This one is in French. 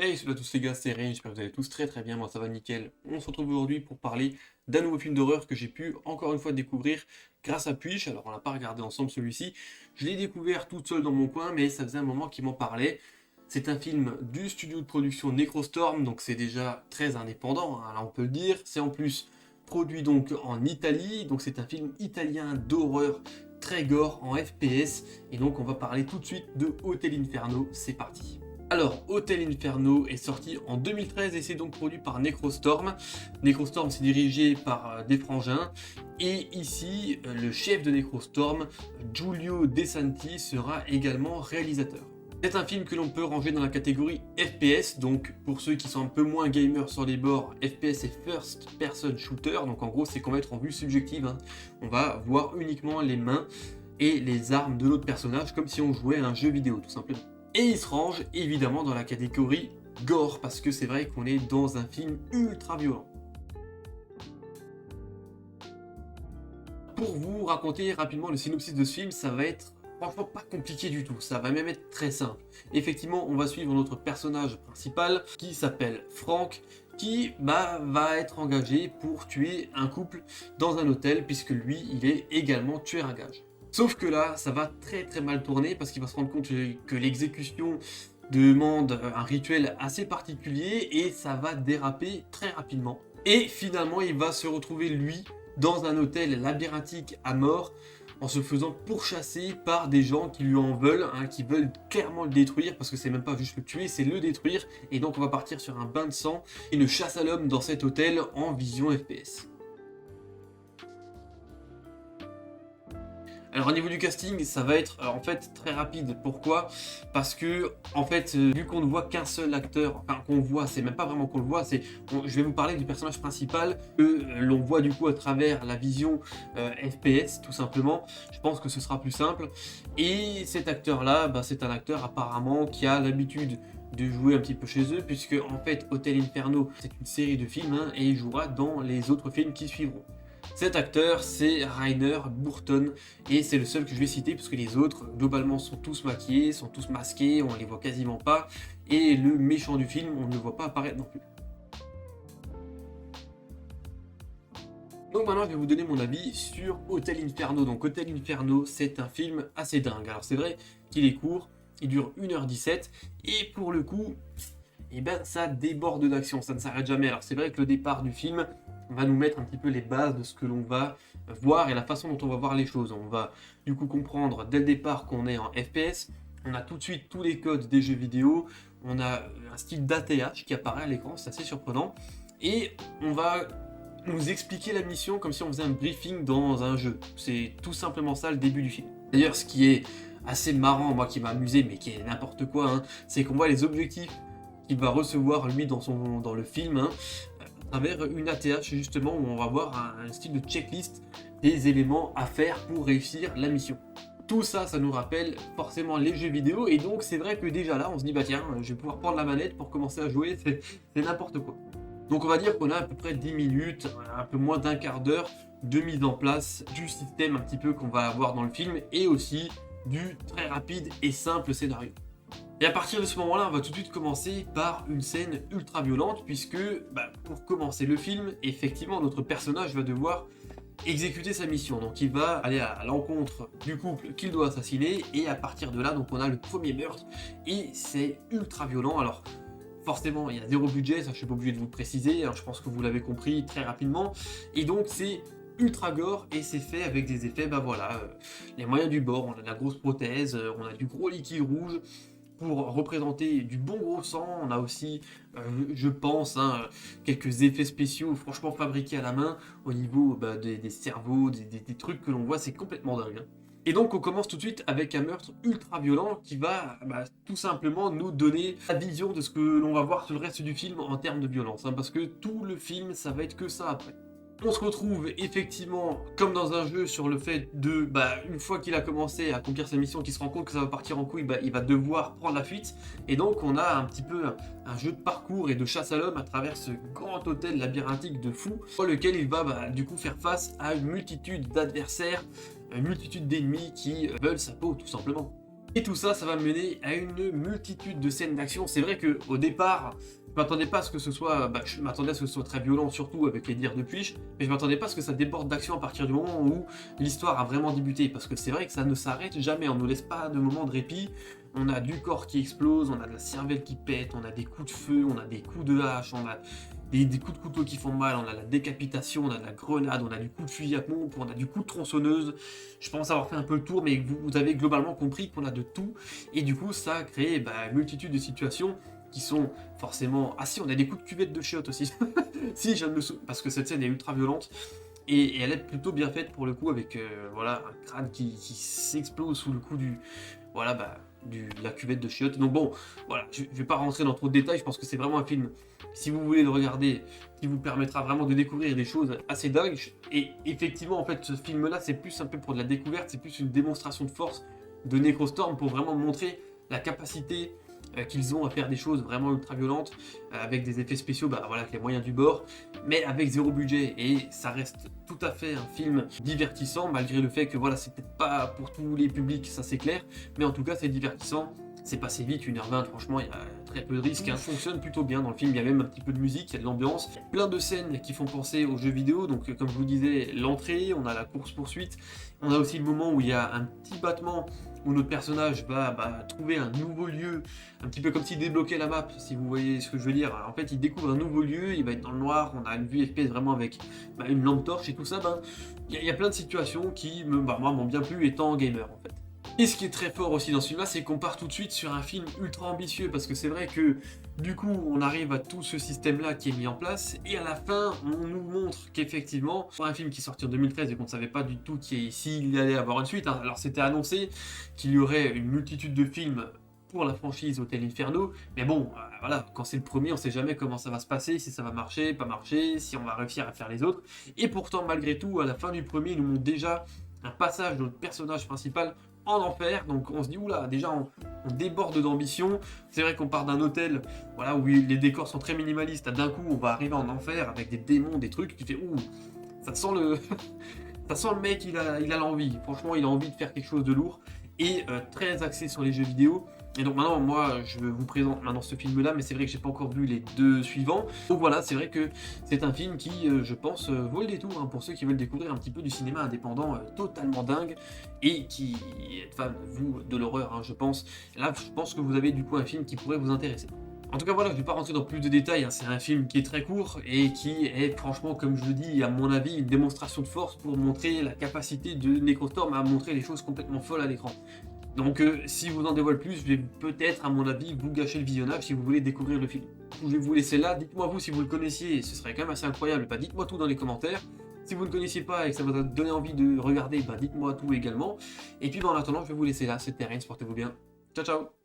Hey, salut à tous les gars, c'est Ray, j'espère que vous allez tous très bien, moi ça va nickel. On se retrouve aujourd'hui pour parler d'un nouveau film d'horreur que j'ai pu encore une fois découvrir grâce à Puich. Alors on l'a pas regardé ensemble celui-ci, je l'ai découvert tout seul dans mon coin, mais ça faisait un moment qu'il m'en parlait. C'est un film du studio de production Necrostorm, donc c'est déjà très indépendant, hein, là on peut le dire. C'est en plus produit donc en Italie, donc c'est un film italien d'horreur très gore en FPS, et donc on va parler tout de suite de Hotel Inferno, c'est parti. Alors, Hotel Inferno est sorti en 2013 et c'est donc produit par Necrostorm. Necrostorm, c'est dirigé par des frangins. Et ici, le chef de Necrostorm, Giulio De Santi, sera également réalisateur. C'est un film que l'on peut ranger dans la catégorie FPS, donc pour ceux qui sont un peu moins gamers sur les bords, FPS c'est First Person Shooter, donc en gros c'est qu'on va être en vue subjective, hein. On va voir uniquement les mains et les armes de l'autre personnage comme si on jouait à un jeu vidéo tout simplement. Et il se range évidemment dans la catégorie gore, parce que c'est vrai qu'on est dans un film ultra violent. Pour vous raconter rapidement le synopsis de ce film, ça va être franchement pas compliqué du tout, ça va même être très simple. Effectivement, on va suivre notre personnage principal qui s'appelle Frank, qui va être engagé pour tuer un couple dans un hôtel, puisque lui, il est également tueur à gages. Sauf que là, ça va très mal tourner, parce qu'il va se rendre compte que l'exécution demande un rituel assez particulier, et ça va déraper très rapidement. Et finalement, il va se retrouver, lui, dans un hôtel labyrinthique à mort, en se faisant pourchasser par des gens qui lui en veulent, hein, qui veulent clairement le détruire, parce que c'est même pas juste le tuer, c'est le détruire, et donc on va partir sur un bain de sang, et une chasse à l'homme dans cet hôtel en vision FPS. Alors au niveau du casting, ça va être en fait très rapide. Pourquoi? Parce que en fait, vu qu'on ne voit qu'un seul acteur, enfin qu'on voit, c'est même pas vraiment qu'on le voit, je vais vous parler du personnage principal que l'on voit du coup à travers la vision FPS tout simplement. Je pense que ce sera plus simple. Et cet acteur-là, c'est un acteur apparemment qui a l'habitude de jouer un petit peu chez eux, puisque en fait Hotel Inferno c'est une série de films, hein, et il jouera dans les autres films qui suivront. Cet acteur, c'est Rainer Burton, et c'est le seul que je vais citer, parce que les autres, globalement, sont tous maquillés, sont tous masqués, on les voit quasiment pas, et le méchant du film, on ne le voit pas apparaître non plus. Donc maintenant, je vais vous donner mon avis sur Hotel Inferno. Donc Hotel Inferno, c'est un film assez dingue. Alors c'est vrai qu'il est court, il dure 1h17, et pour le coup, ça déborde d'action, ça ne s'arrête jamais. Alors c'est vrai que le départ du film va nous mettre un petit peu les bases de ce que l'on va voir et la façon dont on va voir les choses. On va du coup comprendre dès le départ qu'on est en FPS, on a tout de suite tous les codes des jeux vidéo, on a un style d'ATH qui apparaît à l'écran, c'est assez surprenant, et on va nous expliquer la mission comme si on faisait un briefing dans un jeu. C'est tout simplement ça le début du film. D'ailleurs, ce qui est assez marrant, moi qui m'a amusé, mais qui est n'importe quoi, hein, c'est qu'on voit les objectifs qu'il va recevoir lui dans le film, hein, à travers une ATH justement où on va voir un style de checklist des éléments à faire pour réussir la mission. Tout ça, ça nous rappelle forcément les jeux vidéo, et donc c'est vrai que déjà là on se dit bah tiens, je vais pouvoir prendre la manette pour commencer à jouer, c'est n'importe quoi. Donc on va dire qu'on a à peu près 10 minutes, un peu moins d'un quart d'heure de mise en place du système un petit peu qu'on va avoir dans le film, et aussi du très rapide et simple scénario. Et à partir de ce moment-là, on va tout de suite commencer par une scène ultra violente, puisque pour commencer le film, effectivement, notre personnage va devoir exécuter sa mission. Donc il va aller à l'encontre du couple qu'il doit assassiner, et à partir de là, donc on a le premier meurtre, et c'est ultra violent. Alors forcément, il y a zéro budget, ça je suis pas obligé de vous le préciser, alors je pense que vous l'avez compris très rapidement, et donc c'est ultra gore, et c'est fait avec des effets, les moyens du bord. On a de la grosse prothèse, on a du gros liquide rouge, pour représenter du bon gros sang. On a aussi, je pense, hein, quelques effets spéciaux franchement fabriqués à la main au niveau des cerveaux, des trucs que l'on voit, c'est complètement dingue, hein. Et donc on commence tout de suite avec un meurtre ultra violent qui va tout simplement nous donner la vision de ce que l'on va voir sur le reste du film en termes de violence, hein, parce que tout le film ça va être que ça après. On se retrouve effectivement comme dans un jeu sur le fait de, une fois qu'il a commencé à accomplir sa mission, qu'il se rend compte que ça va partir en couille, il va devoir prendre la fuite. Et donc on a un petit peu un jeu de parcours et de chasse à l'homme à travers ce grand hôtel labyrinthique de fou, dans lequel il va du coup faire face à une multitude d'adversaires, une multitude d'ennemis qui veulent sa peau tout simplement. Et tout ça, ça va mener à une multitude de scènes d'action. C'est vrai que au départ, je m'attendais pas à ce que ce soit, je m'attendais à ce que ce soit très violent, surtout avec les dires de Puich, mais je m'attendais pas à ce que ça déborde d'action à partir du moment où l'histoire a vraiment débuté, parce que c'est vrai que ça ne s'arrête jamais, on ne laisse pas de moment de répit. On a du corps qui explose, on a de la cervelle qui pète, on a des coups de feu, on a des coups de hache, on a des coups de couteau qui font mal, on a la décapitation, on a de la grenade, on a du coup de fusil à pompe, on a du coup de tronçonneuse. Je pense avoir fait un peu le tour, mais vous avez globalement compris qu'on a de tout. Et du coup, ça a créé une multitude de situations qui sont forcément... Ah si, on a des coups de cuvette de chiottes aussi. Si, je me souviens, parce que cette scène est ultra violente. Et elle est plutôt bien faite pour le coup, avec voilà, un crâne qui s'explose sous le coup du... Voilà, de la cuvette de chiottes. Donc bon, voilà, je vais pas rentrer dans trop de détails, je pense que c'est vraiment un film, si vous voulez le regarder, qui vous permettra vraiment de découvrir des choses assez dingues. Et effectivement, en fait, ce film-là, c'est plus un peu pour de la découverte, c'est plus une démonstration de force de Necrostorm pour vraiment montrer la capacité qu'ils ont à faire des choses vraiment ultra violentes, avec des effets spéciaux, voilà, avec les moyens du bord, mais avec zéro budget. Et ça reste tout à fait un film divertissant, malgré le fait que voilà, c'est peut-être pas pour tous les publics, ça c'est clair, mais en tout cas c'est divertissant. C'est passé vite, 1h20, franchement, il y a très peu de risques. Ça fonctionne plutôt bien dans le film, il y a même un petit peu de musique, il y a de l'ambiance. Plein de scènes qui font penser aux jeux vidéo, donc comme je vous disais, l'entrée, on a la course-poursuite, on a aussi le moment où il y a un petit battement où notre personnage va trouver un nouveau lieu, un petit peu comme s'il débloquait la map, si vous voyez ce que je veux dire. En fait, il découvre un nouveau lieu, il va être dans le noir, on a une vue FPS vraiment avec une lampe torche et tout ça. Il y a plein de situations qui moi, m'ont bien plu étant gamer en fait. Et ce qui est très fort aussi dans ce film-là, c'est qu'on part tout de suite sur un film ultra ambitieux, parce que c'est vrai que du coup, on arrive à tout ce système-là qui est mis en place, et à la fin, on nous montre qu'effectivement, pour un film qui est sorti en 2013 et qu'on ne savait pas du tout s'il allait avoir une suite, alors c'était annoncé qu'il y aurait une multitude de films pour la franchise Hotel Inferno, mais bon, voilà, quand c'est le premier, on sait jamais comment ça va se passer, si ça va marcher, pas marcher, si on va réussir à faire les autres, et pourtant, malgré tout, à la fin du premier, ils nous montrent déjà un passage de notre personnage principal en enfer, donc on se dit oula, déjà on déborde d'ambition. C'est vrai qu'on part d'un hôtel, voilà, où les décors sont très minimalistes, d'un coup on va arriver en enfer avec des démons, des trucs, tu fais ouh, ça sent le ça sent le mec, il a l'envie, franchement il a envie de faire quelque chose de lourd, et très axé sur les jeux vidéo. Et donc maintenant, moi, je vous présente maintenant ce film-là, mais c'est vrai que j'ai pas encore vu les deux suivants. Donc voilà, c'est vrai que c'est un film qui, je pense, vaut le détour pour ceux qui veulent découvrir un petit peu du cinéma indépendant totalement dingue, et qui êtes fan, vous, de l'horreur, je pense. Là, je pense que vous avez du coup un film qui pourrait vous intéresser. En tout cas, voilà, je ne vais pas rentrer dans plus de détails, c'est un film qui est très court et qui est franchement, comme je le dis, à mon avis, une démonstration de force pour montrer la capacité de Necrostorm à montrer des choses complètement folles à l'écran. Donc si vous en dévoile plus, je vais peut-être, à mon avis, vous gâcher le visionnage si vous voulez découvrir le film. Je vais vous laisser là, dites-moi vous si vous le connaissiez, ce serait quand même assez incroyable, dites-moi tout dans les commentaires. Si vous ne le connaissiez pas et que ça vous a donné envie de regarder, dites-moi tout également. Et puis en attendant, je vais vous laisser là, c'était Terence, portez-vous bien. Ciao ciao.